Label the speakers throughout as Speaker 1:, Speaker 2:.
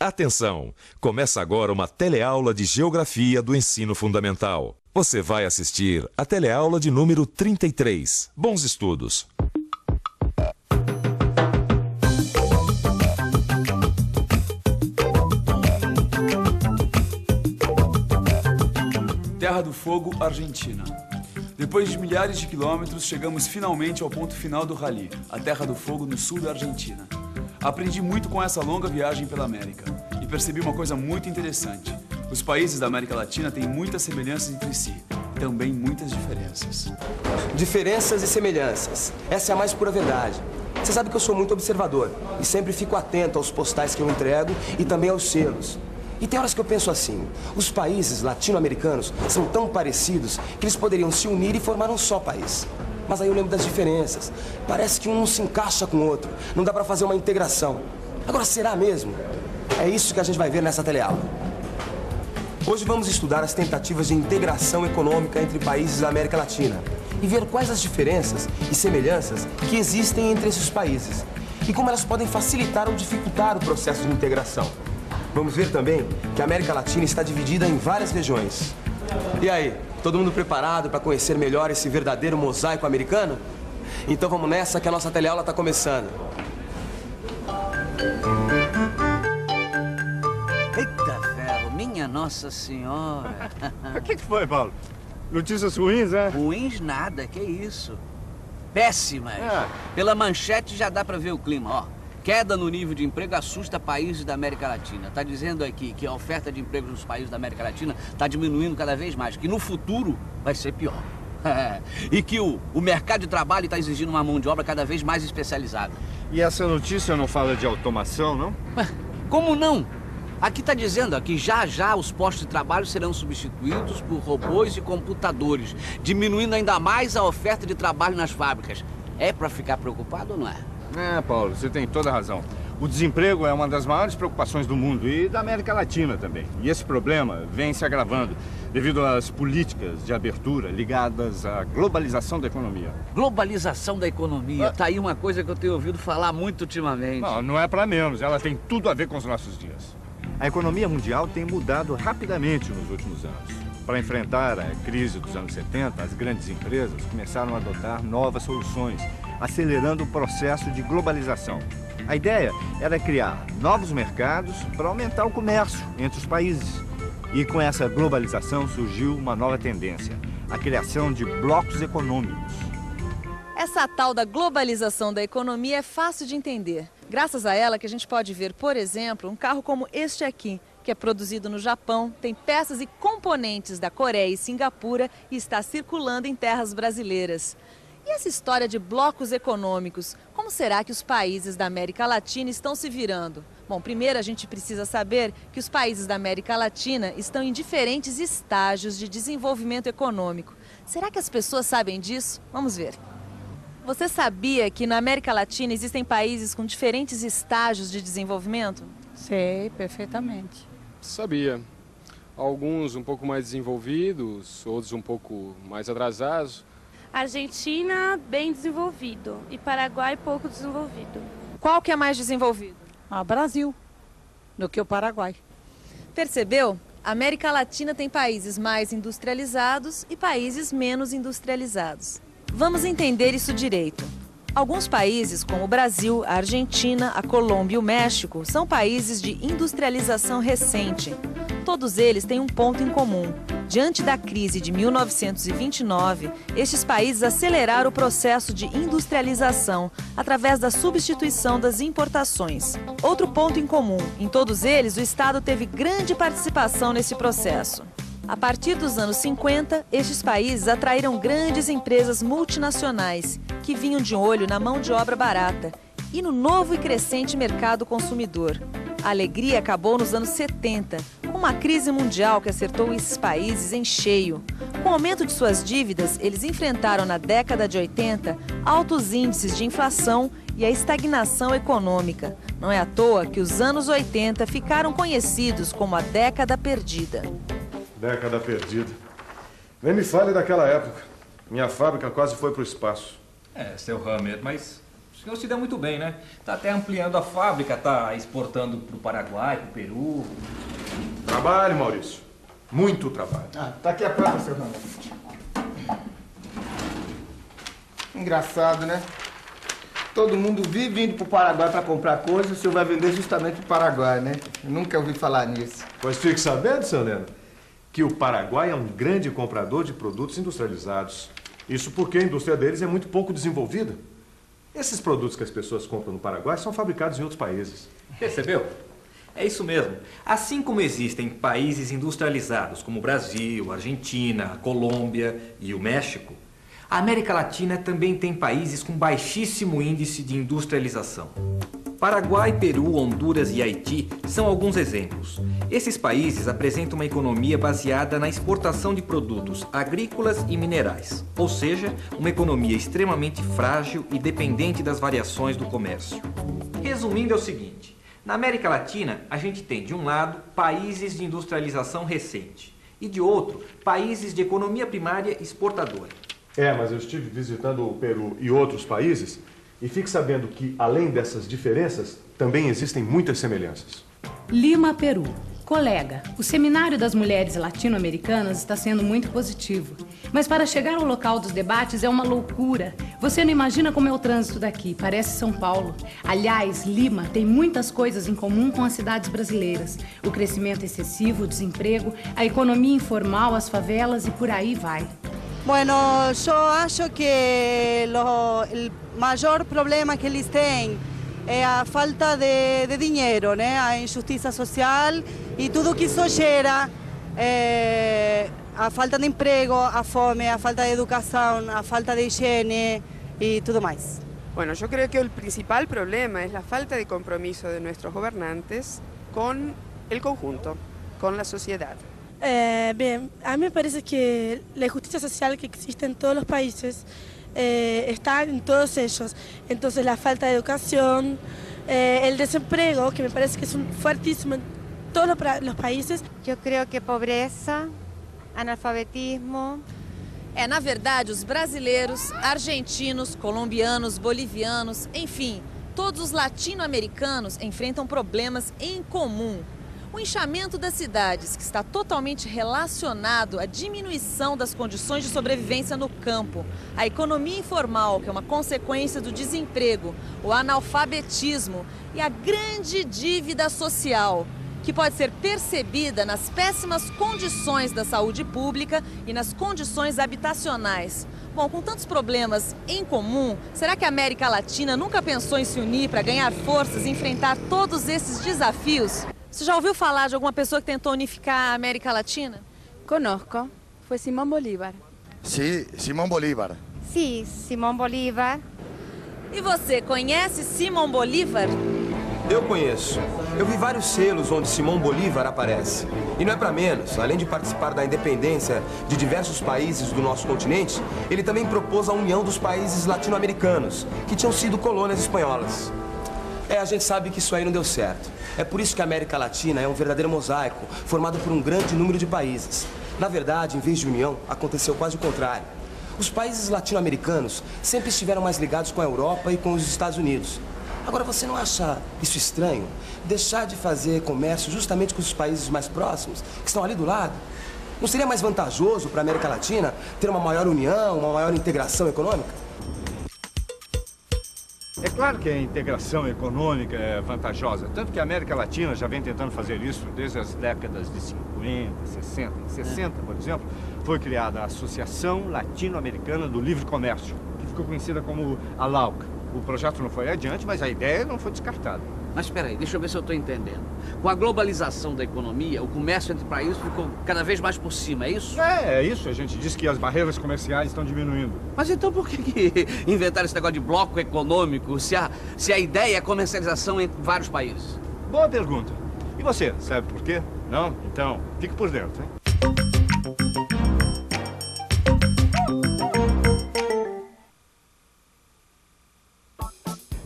Speaker 1: Atenção! Começa agora uma teleaula de Geografia do Ensino Fundamental. Você vai assistir a teleaula de número 33. Bons estudos!
Speaker 2: Terra do Fogo, Argentina. Depois de milhares de quilômetros, chegamos finalmente ao ponto final do rally, a Terra do Fogo, no sul da Argentina. Aprendi muito com essa longa viagem pela América e percebi uma coisa muito interessante. Os países da América Latina têm muitas semelhanças entre si, também muitas diferenças.
Speaker 3: Diferenças e semelhanças. Essa é a mais pura verdade. Você sabe que eu sou muito observador e sempre fico atento aos postais que eu entrego e também aos selos. E tem horas que eu penso assim, os países latino-americanos são tão parecidos que eles poderiam se unir e formar um só país. Mas aí eu lembro das diferenças. Parece que um não se encaixa com o outro. Não dá pra fazer uma integração. Agora, será mesmo? É isso que a gente vai ver nessa teleaula. Hoje vamos estudar as tentativas de integração econômica entre países da América Latina e ver quais as diferenças e semelhanças que existem entre esses países e como elas podem facilitar ou dificultar o processo de integração. Vamos ver também que a América Latina está dividida em várias regiões. E aí? Todo mundo preparado para conhecer melhor esse verdadeiro mosaico americano? Então vamos nessa que a nossa teleaula está começando.
Speaker 4: Eita ferro, minha Nossa Senhora.
Speaker 5: O que foi, Paulo? Notícias ruins, né?
Speaker 4: Ruins nada, que isso. Péssimas. Pela manchete já dá para ver o clima, ó. Queda no nível de emprego assusta países da América Latina. Está dizendo aqui que a oferta de emprego nos países da América Latina está diminuindo cada vez mais, que no futuro vai ser pior. E que o mercado de trabalho está exigindo uma mão de obra cada vez mais especializada.
Speaker 5: E essa notícia não fala de automação, não?
Speaker 4: Como não? Aqui está dizendo que já os postos de trabalho serão substituídos por robôs e computadores, diminuindo ainda mais a oferta de trabalho nas fábricas. É para ficar preocupado ou não é?
Speaker 5: É, Paulo, você tem toda a razão. O desemprego é uma das maiores preocupações do mundo e da América Latina também. E esse problema vem se agravando devido às políticas de abertura ligadas à globalização da economia.
Speaker 4: Globalização da economia. Tá aí uma coisa que eu tenho ouvido falar muito ultimamente.
Speaker 5: Não é para menos. Ela tem tudo a ver com os nossos dias. A economia mundial tem mudado rapidamente nos últimos anos. Para enfrentar a crise dos anos 70, as grandes empresas começaram a adotar novas soluções, acelerando o processo de globalização. A ideia era criar novos mercados para aumentar o comércio entre os países. E com essa globalização surgiu uma nova tendência, a criação de blocos econômicos.
Speaker 6: Essa tal da globalização da economia é fácil de entender. Graças a ela que a gente pode ver, por exemplo, um carro como este aqui, que é produzido no Japão, tem peças e componentes da Coreia e Singapura e está circulando em terras brasileiras. E essa história de blocos econômicos, como será que os países da América Latina estão se virando? Bom, primeiro a gente precisa saber que os países da América Latina estão em diferentes estágios de desenvolvimento econômico. Será que as pessoas sabem disso? Vamos ver. Você sabia que na América Latina existem países com diferentes estágios de desenvolvimento?
Speaker 7: Sei, perfeitamente.
Speaker 8: Sabia. Alguns um pouco mais desenvolvidos, outros um pouco mais atrasados.
Speaker 9: Argentina, bem desenvolvido. E Paraguai, pouco desenvolvido.
Speaker 6: Qual que é mais desenvolvido?
Speaker 7: Brasil, do que o Paraguai.
Speaker 6: Percebeu? A América Latina tem países mais industrializados e países menos industrializados. Vamos entender isso direito. Alguns países, como o Brasil, a Argentina, a Colômbia e o México, são países de industrialização recente. Todos eles têm um ponto em comum. Diante da crise de 1929, estes países aceleraram o processo de industrialização através da substituição das importações. Outro ponto em comum, em todos eles, o Estado teve grande participação nesse processo. A partir dos anos 50, estes países atraíram grandes empresas multinacionais que vinham de olho na mão de obra barata e no novo e crescente mercado consumidor. A alegria acabou nos anos 70, com uma crise mundial que acertou esses países em cheio. Com o aumento de suas dívidas, eles enfrentaram na década de 80 altos índices de inflação e a estagnação econômica. Não é à toa que os anos 80 ficaram conhecidos como a década perdida.
Speaker 10: Década perdida. Nem me fale daquela época. Minha fábrica quase foi para o espaço.
Speaker 11: Seu Hammer, mas O senhor se deu muito bem, né? Tá até ampliando a fábrica, tá exportando pro Paraguai, pro Peru.
Speaker 10: Trabalho, Maurício. Muito trabalho.
Speaker 12: Tá aqui a prova, seu Ramos. Engraçado, né? Todo mundo vive indo pro Paraguai para comprar coisas, o senhor vai vender justamente pro Paraguai, né? Eu nunca ouvi falar nisso.
Speaker 10: Pois fique sabendo, seu Neno, que o Paraguai é um grande comprador de produtos industrializados. Isso porque a indústria deles é muito pouco desenvolvida. Esses produtos que as pessoas compram no Paraguai são fabricados em outros países.
Speaker 11: Percebeu? É isso mesmo. Assim como existem países industrializados como o Brasil, a Argentina, a Colômbia e o México, a América Latina também tem países com baixíssimo índice de industrialização. Paraguai, Peru, Honduras e Haiti são alguns exemplos. Esses países apresentam uma economia baseada na exportação de produtos agrícolas e minerais, ou seja, uma economia extremamente frágil e dependente das variações do comércio. Resumindo, é o seguinte: na América Latina, a gente tem, de um lado, países de industrialização recente e, de outro, países de economia primária exportadora.
Speaker 10: Mas eu estive visitando o Peru e outros países e fique sabendo que, além dessas diferenças, também existem muitas semelhanças.
Speaker 13: Lima, Peru. Colega, o Seminário das Mulheres Latino-Americanas está sendo muito positivo. Mas para chegar ao local dos debates é uma loucura. Você não imagina como é o trânsito daqui, parece São Paulo. Aliás, Lima tem muitas coisas em comum com as cidades brasileiras. O crescimento excessivo, o desemprego, a economia informal, as favelas e por aí vai.
Speaker 14: Bueno, yo acho que el mayor problema que eles têm é a falta de dinheiro, né? A injustiça social e tudo que isso gera, a falta de emprego, a fome, a falta de educação, a falta de higiene y todo más.
Speaker 15: Bueno, yo creo que el principal problema es la falta de compromiso de nuestros gobernantes con el conjunto, con la sociedad.
Speaker 9: Bien, a mí me parece que la injusticia social que existe en todos los países está en todos ellos. Entonces la falta de educación, el desempleo, que me parece que es fuertísimo en todos los países.
Speaker 16: Yo creo que pobreza, analfabetismo.
Speaker 6: Na verdade, os brasileiros, argentinos, colombianos, bolivianos, enfim, todos os latino-americanos enfrentam problemas em comum. O inchamento das cidades, que está totalmente relacionado à diminuição das condições de sobrevivência no campo, a economia informal, que é uma consequência do desemprego, o analfabetismo e a grande dívida social, que pode ser percebida nas péssimas condições da saúde pública e nas condições habitacionais. Bom, com tantos problemas em comum, será que a América Latina nunca pensou em se unir para ganhar forças e enfrentar todos esses desafios? Você já ouviu falar de alguma pessoa que tentou unificar a América Latina?
Speaker 15: Conozco, foi Simón Bolívar.
Speaker 17: Sí, Simón Bolívar.
Speaker 16: Sí, Simón Bolívar.
Speaker 6: E você, conhece Simón Bolívar?
Speaker 3: Eu conheço. Eu vi vários selos onde Simón Bolívar aparece. E não é para menos. Além de participar da independência de diversos países do nosso continente, ele também propôs a união dos países latino-americanos, que tinham sido colônias espanholas. A gente sabe que isso aí não deu certo. É por isso que a América Latina é um verdadeiro mosaico, formado por um grande número de países. Na verdade, em vez de união, aconteceu quase o contrário. Os países latino-americanos sempre estiveram mais ligados com a Europa e com os Estados Unidos. Agora, você não acha isso estranho? Deixar de fazer comércio justamente com os países mais próximos, que estão ali do lado? Não seria mais vantajoso para a América Latina ter uma maior união, uma maior integração econômica?
Speaker 5: É claro que a integração econômica é vantajosa, tanto que a América Latina já vem tentando fazer isso desde as décadas de 50, 60. Em 60, por exemplo, foi criada a Associação Latino-Americana do Livre Comércio, que ficou conhecida como a LAUC. O projeto não foi adiante, mas a ideia não foi descartada.
Speaker 4: Mas espera aí, deixa eu ver se eu estou entendendo. Com a globalização da economia, o comércio entre países ficou cada vez mais por cima, é isso?
Speaker 5: É isso. A gente diz que as barreiras comerciais estão diminuindo.
Speaker 4: Mas então por que inventaram esse negócio de bloco econômico se a ideia é a comercialização entre vários países?
Speaker 5: Boa pergunta. E você, sabe por quê? Não? Então, fique por dentro, hein?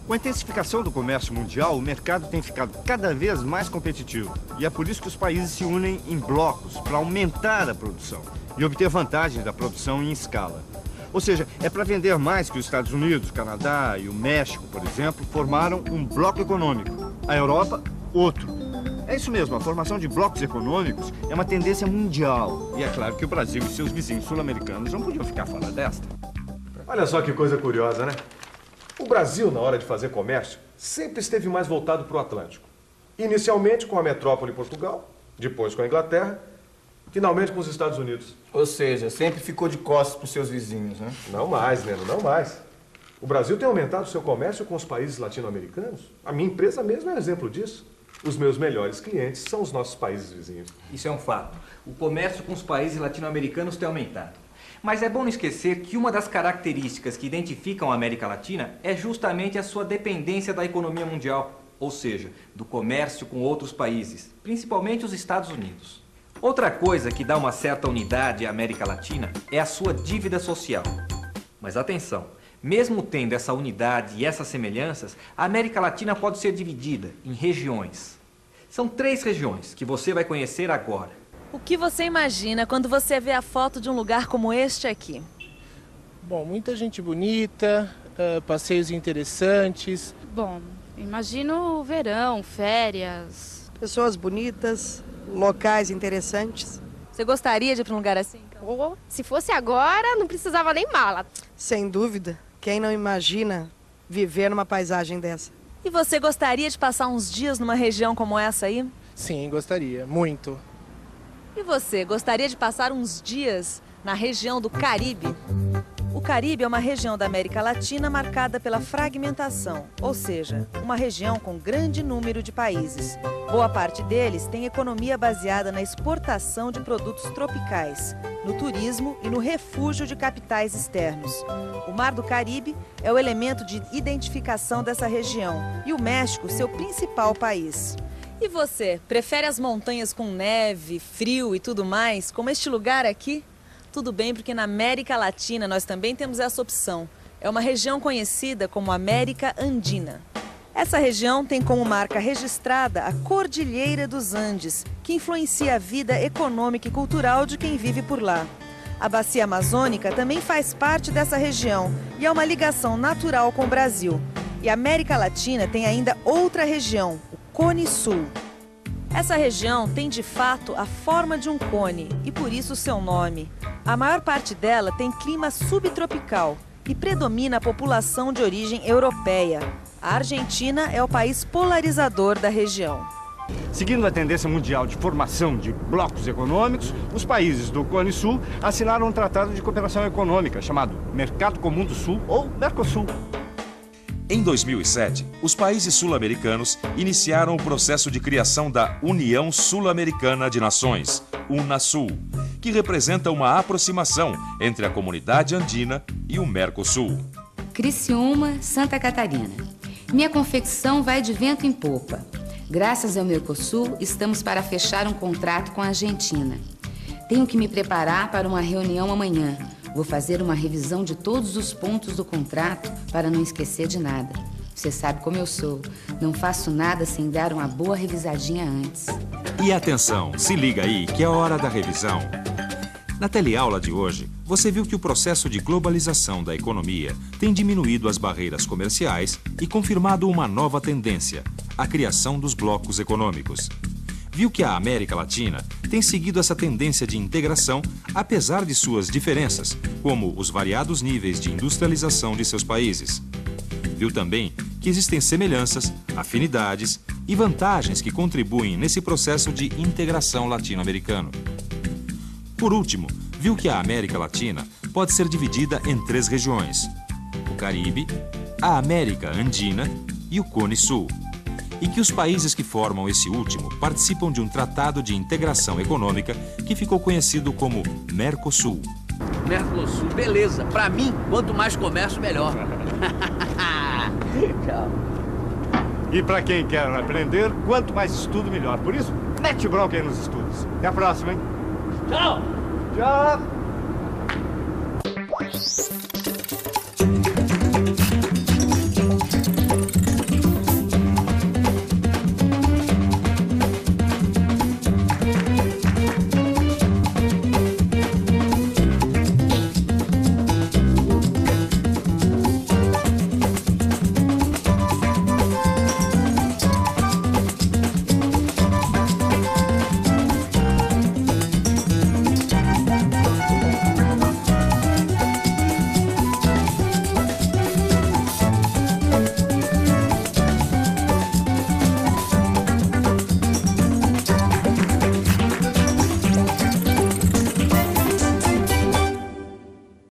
Speaker 5: Com a intensificação do comércio mundial, o mercado tem ficado cada vez mais competitivo. E é por isso que os países se unem em blocos para aumentar a produção e obter vantagens da produção em escala. Ou seja, é para vender mais que os Estados Unidos, o Canadá e o México, por exemplo, formaram um bloco econômico. A Europa, outro. É isso mesmo, a formação de blocos econômicos é uma tendência mundial. E é claro que o Brasil e seus vizinhos sul-americanos não podiam ficar fora desta.
Speaker 10: Olha só que coisa curiosa, né? O Brasil, na hora de fazer comércio, sempre esteve mais voltado para o Atlântico. Inicialmente com a metrópole Portugal, depois com a Inglaterra, finalmente com os Estados Unidos.
Speaker 12: Ou seja, sempre ficou de costas para os seus vizinhos, né?
Speaker 10: Não mais, Neno, não mais. O Brasil tem aumentado seu comércio com os países latino-americanos. A minha empresa mesmo é um exemplo disso. Os meus melhores clientes são os nossos países vizinhos.
Speaker 11: Isso é um fato. O comércio com os países latino-americanos tem aumentado. Mas é bom não esquecer que uma das características que identificam a América Latina é justamente a sua dependência da economia mundial, ou seja, do comércio com outros países, principalmente os Estados Unidos. Outra coisa que dá uma certa unidade à América Latina é a sua dívida social. Mas atenção, mesmo tendo essa unidade e essas semelhanças, a América Latina pode ser dividida em regiões. São 3 regiões que você vai conhecer agora.
Speaker 6: O que você imagina quando você vê a foto de um lugar como este aqui?
Speaker 18: Bom, muita gente bonita, passeios interessantes.
Speaker 19: Bom, imagino o verão, férias.
Speaker 20: Pessoas bonitas, locais interessantes.
Speaker 6: Você gostaria de ir para um lugar assim?
Speaker 19: Oh, se fosse agora, não precisava nem mala.
Speaker 20: Sem dúvida. Quem não imagina viver numa paisagem dessa?
Speaker 6: E você gostaria de passar uns dias numa região como essa aí?
Speaker 18: Sim, gostaria. Muito.
Speaker 6: E você gostaria de passar uns dias na região do Caribe? O Caribe é uma região da América Latina marcada pela fragmentação, ou seja, uma região com grande número de países. Boa parte deles tem economia baseada na exportação de produtos tropicais, no turismo e no refúgio de capitais externos. O Mar do Caribe é o elemento de identificação dessa região e o México, seu principal país. E você, prefere as montanhas com neve, frio e tudo mais, como este lugar aqui? Tudo bem, porque na América Latina nós também temos essa opção. É uma região conhecida como América Andina. Essa região tem como marca registrada a Cordilheira dos Andes, que influencia a vida econômica e cultural de quem vive por lá. A Bacia Amazônica também faz parte dessa região e é uma ligação natural com o Brasil. E a América Latina tem ainda outra região, o Cone Sul. Essa região tem de fato a forma de um cone e por isso o seu nome. A maior parte dela tem clima subtropical e predomina a população de origem europeia. A Argentina é o país polarizador da região.
Speaker 5: Seguindo a tendência mundial de formação de blocos econômicos, os países do Cone Sul assinaram um tratado de cooperação econômica chamado Mercado Comum do Sul, ou Mercosul.
Speaker 1: Em 2007, os países sul-americanos iniciaram o processo de criação da União Sul-Americana de Nações, UNASUL, que representa uma aproximação entre a comunidade andina e o Mercosul.
Speaker 21: Criciúma, Santa Catarina. Minha confecção vai de vento em popa. Graças ao Mercosul, estamos para fechar um contrato com a Argentina. Tenho que me preparar para uma reunião amanhã. Vou fazer uma revisão de todos os pontos do contrato para não esquecer de nada. Você sabe como eu sou. Não faço nada sem dar uma boa revisadinha antes.
Speaker 1: E atenção, se liga aí que é hora da revisão. Na teleaula de hoje, você viu que o processo de globalização da economia tem diminuído as barreiras comerciais e confirmado uma nova tendência, a criação dos blocos econômicos. Viu que a América Latina tem seguido essa tendência de integração, apesar de suas diferenças, como os variados níveis de industrialização de seus países. Viu também que existem semelhanças, afinidades e vantagens que contribuem nesse processo de integração latino-americano. Por último, viu que a América Latina pode ser dividida em 3 regiões: o Caribe, a América Andina e o Cone Sul. E que os países que formam esse último participam de um tratado de integração econômica que ficou conhecido como Mercosul.
Speaker 4: Mercosul, beleza. Pra mim, quanto mais comércio, melhor. Tchau.
Speaker 5: E para quem quer aprender, quanto mais estudo, melhor. Por isso, mete bronca aí nos estudos. Até a próxima, hein?
Speaker 4: Tchau.
Speaker 5: Tchau.